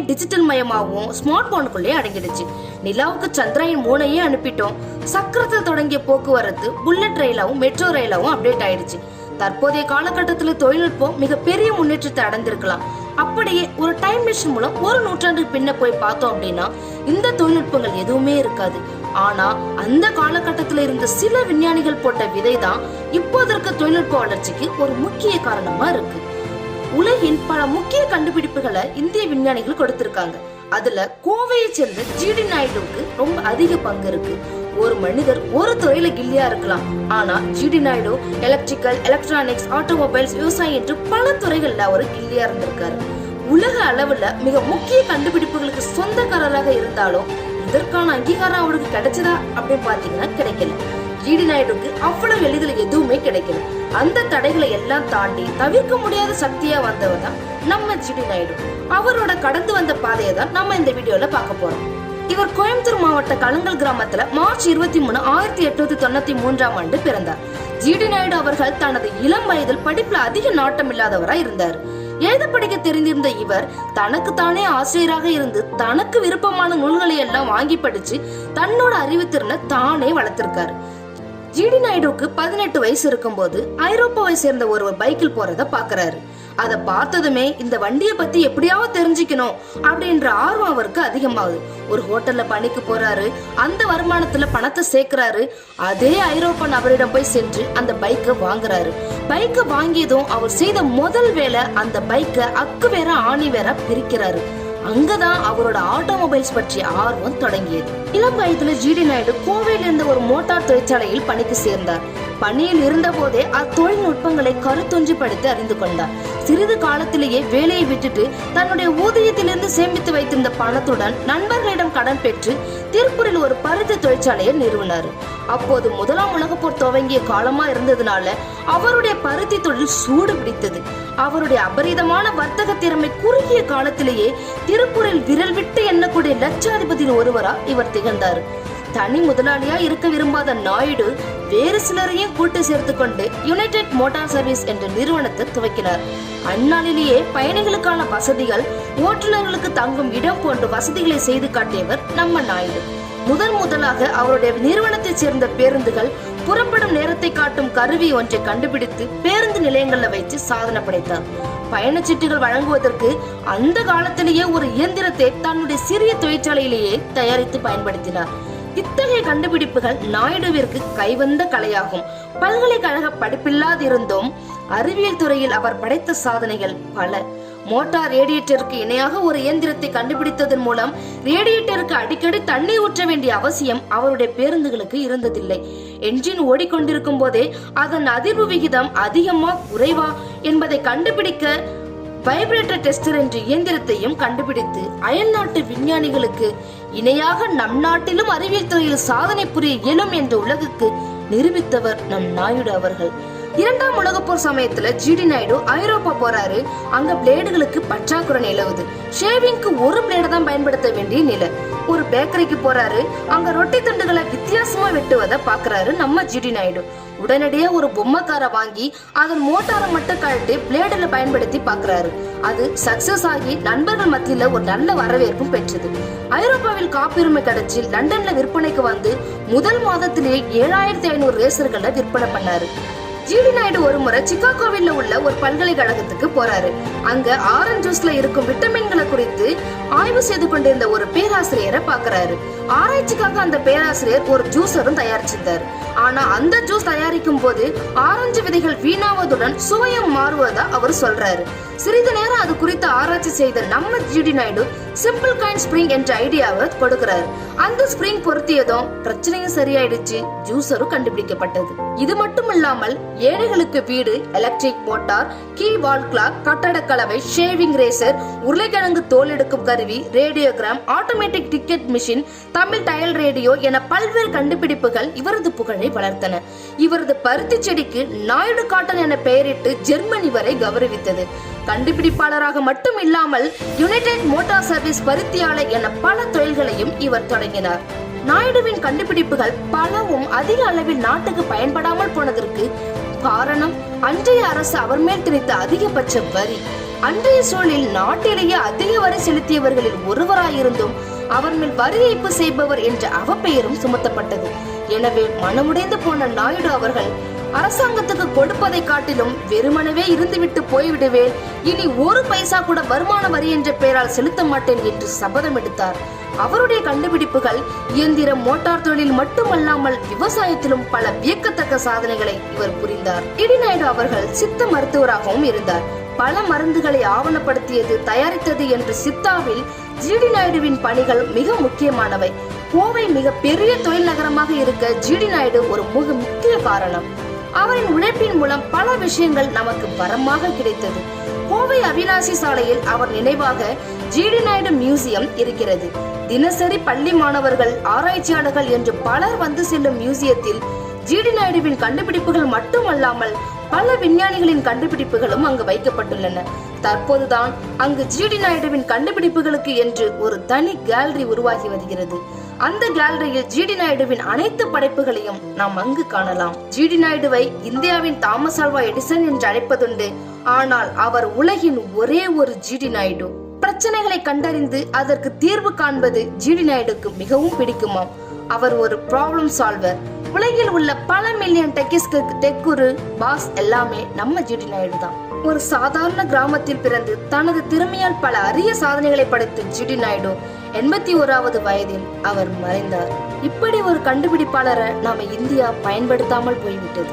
Digital மயமாகவும் smart போனுக்குள்ளே அடங்கிடுச்சு. நிலாவுக்கு சந்திராயன் 3 அனுப்பிட்டோம். சக்கரத்தில் தொடங்கிய போக்குவரத்து புல்லட் ரயிலாவும் மெட்ரோ ரயிலாவும் அப்டேட் ஆயிடுச்சு. தற்போதைய காலகட்டத்தில் தொழில்நுட்பம் மிகப்பெரிய முன்னேற்றத்தை அடைந்திருக்கலாம். அப்படியே ஒரு டைம் மிஷின் மூலம் ஒரு நூற்றாண்டுக்கு பின்ன போய் பார்த்தோம் அப்படின்னா இந்த தொழில்நுட்பங்கள் எதுவுமே இருக்காது. ஆனா அந்த காலகட்டத்தில் இருந்த சில விஞ்ஞானிகள் போட்ட விதை தான் இப்போது இருக்க தொழில்நுட்ப வளர்ச்சிக்கு ஒரு முக்கிய காரணமா இருக்கு. உலகின் பல முக்கிய கண்டுபிடிப்புகளை இந்திய விஞ்ஞானிகள் கொடுத்திருக்காங்க. அதுல கோவையை சேர்ந்த ஜிடி நாயுடுவுக்கு ரொம்ப அதிக பங்கு இருக்கு. ஒரு மனிதர் ஒரு துறையில கில்லியா இருக்கலாம், ஆனா GD Naidu electrical, electronics, automobiles, விவசாயம் என்று பல துறைகள்ல அவர் கில்லியா இருந்திருக்காரு. உலக அளவுல மிக முக்கிய கண்டுபிடிப்புகளுக்கு சொந்தக்காரராக இருந்தாலும் இதற்கான அங்கீகாரம் அவருக்கு கிடைச்சதா அப்படின்னு பாத்தீங்கன்னா கிடைக்கல. ஜிடி நாயுடுக்கு அவ்வளவு எளிதில் எதுவுமே கிடைக்கல. அந்த தடைகளை எல்லாம் தாண்டி தவிர்க்க முடியாத சக்தியா வந்தவர் தான் நம்ம ஜிடி நாயுடு. அவரோட கடந்து வந்த பாதையை தான் நம்ம இந்த வீடியோல பார்க்க போறோம். இவர் கோயம்புத்தூர் மாவட்ட கலங்கல் கிராமத்துல மார்ச் 23, 1893 பிறந்தார். ஜிடி நாயுடு அவர்கள் தனது இளம் வயதில் படிப்புல அதிக நாட்டம் இல்லாதவரா இருந்தார். எழுத படிக்க தெரிந்திருந்த இவர் தனக்கு தானே ஆசிரியராக இருந்து தனக்கு விருப்பமான நூல்களை எல்லாம் வாங்கி படிச்சு தன்னோட அறிவுத்திறனை தானே வளர்த்திருக்காரு. ஜிடி நாயுடுக்கு 18 வயசு இருக்கும் போது ஐரோப்பாவை சேர்ந்த ஒருவர் பைக்கில் போறத பாக்குறாரு. அதை பார்த்ததுமே இந்த வண்டியை பத்தி எப்படியாவது தெரிஞ்சுக்கணும் அப்படின்ற ஆர்வம் அவருக்கு அதிகமாகுது. ஒரு ஹோட்டல்ல பணிக்கு போறாரு. அந்த வருமானத்துல பணத்தை சேர்க்கிறாரு. அதே ஐரோப்பா நபரிடம் போய் சென்று அந்த பைக்கை வாங்குறாரு. பைக்கை வாங்கியதும் அவர் செய்த முதல் வேலை அந்த பைக்கை அக்கு வேற ஆணி வேற பிரிக்கிறாரு. அங்கதான் அவரோட ஆட்டோமொபைல்ஸ் பற்றிய ஆர்வம் தொடங்கியது. இளம் வயதுல ஜிடி நாயுடு கோவையில் இருந்த ஒரு மோட்டார் தொழிற்சாலையில் பணிக்கு சேர்ந்தார். பணியில் இருந்த போதே அத்தொழில்நுட்பங்களை கருத்தொன்றி படித்து அறிந்து கொண்டார். சிறிது காலத்திலேயே வேலையை விட்டுட்டு தன்னுடைய ஊதியத்திலிருந்து சேமித்து வைத்திருந்த பணத்துடன் நண்பர்களிடம் கடன் பெற்று திருப்பூரில் ஒரு பருத்தி தொழிற்சாலையை நிறுவினார். அப்போது 1ஆம் உலகப் போர் துவங்கிய காலமா இருந்ததுனால அவருடைய பருத்தி தொழில் சூடு பிடித்தது. அவருடைய அபரிதமான வர்த்தக திறமை குறுகிய காலத்திலேயே திருப்பூரில் விரல் விட்டு எண்ணக்கூடிய லட்சாதிபதியின் ஒருவரா இவர் திகழ்ந்தார். தனி முதலாளியா இருக்க விரும்பாத நாயுடு வேறு சிலரையும் கூட்டு சேர்த்து கொண்டு யுனைடெட் மோட்டார் சர்வீஸ் என்ற நிறுவனத்தை துவக்கினார். அந்நாளிலேயே பயணிகளுக்கான வசதிகள், ஓட்டுநர்களுக்கு தங்கும் இடம் போன்ற வசதிகளை செய்து காட்டியவர் நம்ம நாயுடு. முதலாக அவருடைய நிறுவனத்தை சேர்ந்த பேருந்துகள் புறப்படும் நேரத்தை காட்டும் கருவி ஒன்றை கண்டுபிடித்து பேருந்து நிலையங்கள்ல வைத்து சாதனை படைத்தார். பயணச்சீட்டுகள் வழங்குவதற்கு அந்த காலத்திலேயே ஒரு இயந்திரத்தை தன்னுடைய சிறிய தொழிற்சாலையிலேயே தயாரித்து பயன்படுத்தினார். இத்தகைய கண்டுபிடிப்புகள் நாயுடுவிற்கு கைவந்த கலையாகும். பல்கலைக்கழக படிப்பில்லாதிருந்தும் அறிவியல் துறையில் அவர் படைத்த சாதனைகள் பல. மோட்டார் ரேடியேட்டருக்கு இணையாக ஒரு இயந்திரத்தை கண்டுபிடித்ததன் மூலம் ரேடியேட்டருக்கு அடிக்கடி தண்ணீர் ஊற்ற வேண்டிய அவசியம் அவருடைய பேருந்துகளுக்கு இருந்ததில்லை. என்ஜின் ஓடிக்கொண்டிருக்கும் போதே அதன் அதிர்வு விகிதம் அதிகமா குறைவா என்பதை கண்டுபிடிக்க வைப்ரேட்டர் டெஸ்டர் என்ற இயந்திரத்தையும் கண்டுபிடித்து அயல் நாட்டு விஞ்ஞானிகளுக்கு இணையாக நம் நாட்டிலும் அறிவியல் துறையில் சாதனை புரிய இயலும் என்ற உலகுக்கு நிரூபித்தவர் நம் நாயுடு அவர்கள். 2ஆம் உலகப் போர் சமயத்துல ஜிடி நாயுடு ஐரோப்பா போறாரு. அங்க பிளேடுகளுக்கு பற்றாக்குறை நிலவுது. ஷேவிங்க்கு ஒரு பிளேடு தான் பயன்படுத்த வேண்டிய நிலை. ஒரு பேக்கரிக்கு போறாரு. அங்க ரொட்டி துண்டுகளை வித்தியாசமா வெட்டுவதை பாக்குறாரு நம்ம ஜிடி நாயுடு. உடனடியா ஒரு பொம்மைக்கார வாங்கி அதன் மோட்டாரை மட்டும் கழட்டி பிளேடுல பயன்படுத்தி பாக்குறாரு. அது சக்சஸ் ஆகி நண்பர்கள் மத்தியில ஒரு நல்ல வரவேற்பும் பெற்றது. ஐரோப்பாவில் காப்புரிமை கிடைச்சி லண்டன்ல விற்பனைக்கு வந்து முதல் மாதத்திலேயே 7500 ரேசர்களை விற்பனை பண்ணாரு. ஜிடி நாயுடு ஒரு முறை சிகாகோவில் உள்ள ஒரு பல்கலைக்கழகத்துக்கு போறாரு. அங்க ஆரஞ்சு ஜூஸ்ல இருக்கும் விட்டமின்களை குறித்து ஆய்வு செய்து கொண்டிருந்த ஒரு பேராசிரியரை பாக்குறாரு. ஆராய்ச்சிக்காக அந்த பேராசிரியர் ஒரு ஜூஸரும் தயாரிச்சிருந்தார். ஆனா அந்த ஜூஸ் தயாரிக்கும் போது ஆரஞ்சு விதைகள் வீணாவதுடன் சுவையும் மாறுவதா அவர் சொல்றாரு. சிறிது நேரம் அது குறித்து ஆராய்ச்சி செய்த நம்ம GD Naidu simple coin spring என்ற ஐடியாவை கொடுக்கிறாரு. அந்த ஸ்பிரிங் பொருத்தியதும் பிரச்சனையும் சரியாயிடுச்சு. ஜூஸரும் கண்டுபிடிக்கப்பட்டது. இது மட்டும் இல்லாமல் ஏழைகளுக்கு வீடு, electric motor, key wall clock, கட்டட கலவை, ஷேவிங் ரேசர், உருளைக்கிழங்கு தோல் எடுக்கும் கருவி, radiogram, automatic ticket machine, Tamil dial radio என பல்வேறு கண்டுபிடிப்புகள் இவரது புகழை வளர்த்தன. இவரது பருத்தி செடிக்கு நாயுடு காட்டன் என பெயரிட்டு ஜெர்மனி வரை கௌரவித்தது. கண்டுபிடிப்பாளராக மட்டும் இல்லாமல் யுனைடெட் மோட்டார் சர்வீஸ் பருத்தி ஆலை என பல தொழில்களையும் இவர் தொடங்கினார். நாயுடுவின் கண்டுபிடிப்புகள் பலவும் அதிக அளவில் நாட்டுக்கு பயன்படாமல் போனதற்கு காரணம் அன்றைய அரசு அவர் மேல் திணித்த அதிகபட்ச வரி. அன்றைய சூழலில் நாட்டிலேயே அதிக வரி செலுத்தியவர்களில் ஒருவராயிருந்தும் அவர் மேல் வரி ஏய்ப்பு செய்பவர் என்ற அவப்பெயரும் சுமத்தப்பட்டது. எனவே மனமுடைந்து போன நாயுடு அவர்கள் அரசாங்கத்துக்கு கொடுப்பதை காட்டிலும் வெறுமனவே இருந்துவிட்டு போய்விடுவேன், இனி ஒரு பைசா கூட வருமான வரி என்ற பெயரால் செலுத்த மாட்டேன் என்று சபதம் எடுத்தார். அவருடைய கண்டுபிடிப்புகள் இயந்திரம், மோட்டார் தொழில் மட்டுமல்லாமல் விவசாயத்திலும் பல வியக்கத்தக்க சாதனைகளை இவர் புரிந்தார். ஜிடி நாயுடு அவர்கள் சித்த மருத்துவராகவும் இருந்தார். பல மருந்துகளை ஆவணப்படுத்தியது, தயாரித்தது என்று சித்தாவில் ஜிடி நாயுடுவின் பணிகள் மிக முக்கியமானவை. கோவை மிக பெரிய தொழில் நகரமாக இருக்க ஜிடி நாயுடு ஒரு மிக முக்கிய காரணம். அவரின் உழைப்பின் மூலம் பல விஷயங்கள் நமக்கு வரமாக கிடைத்தது. கோவை அவினாசி சாலையில் அவர் நினைவாக ஜிடி நாயுடு மியூசியம் இருக்கிறது. தினசரி பள்ளி மாணவர்கள், ஆராய்ச்சியாளர்கள் என்று பலர் வந்து செல்லும் மியூசியத்தில் ஜிடி நாயுடுவின் கண்டுபிடிப்புகள் மட்டுமல்லாமல் பல விஞ்ஞானிகளின் கண்டுபிடிப்புகளும் அங்கு வைக்கப்பட்டுள்ளன. தற்போதுதான் அங்கு ஜிடி நாயுடுவின் கண்டுபிடிப்புகளுக்கு என்று ஒரு தனி கேலரி உருவாகி வருகிறது. அந்த கேலரியில் ஜிடி நாயுடுவின் அனைத்து படைப்புகளையும் நாம் அங்கு காணலாம். ஜிடி நாயுடுவை இந்தியாவின் தாமஸ் ஆல்வா எடிசன் என்று அழைப்பதுண்டு. ஆனால் அவர் உலகின் ஒரே ஒரு ஜிடி நாயுடு. பிரச்சனைகளை கண்டறிந்து அதற்கு தீர்வு காண்பது ஜிடி நாயுடுக்கு மிகவும் பிடிக்குமாம். அவர் ஒரு ப்ராப்ளம் சால்வர். உலகில் உள்ள பல மில்லியன் டெக்கிஸ்க்கு டெக் குரு, பாஸ் எல்லாமே நம்ம ஜிடி நாயுடு தான். ஒரு சாதாரண கிராமத்தில் பிறந்து தனது திறமையால் பல அரிய சாதனைகளை படைத்த ஜிடி நாயுடு 81வது வயதில் அவர் மறைந்தார். இப்படி ஒரு கண்டுபிடிப்பாளரை நாம இந்தியா பயன்படுத்தாமல் போய்விட்டது.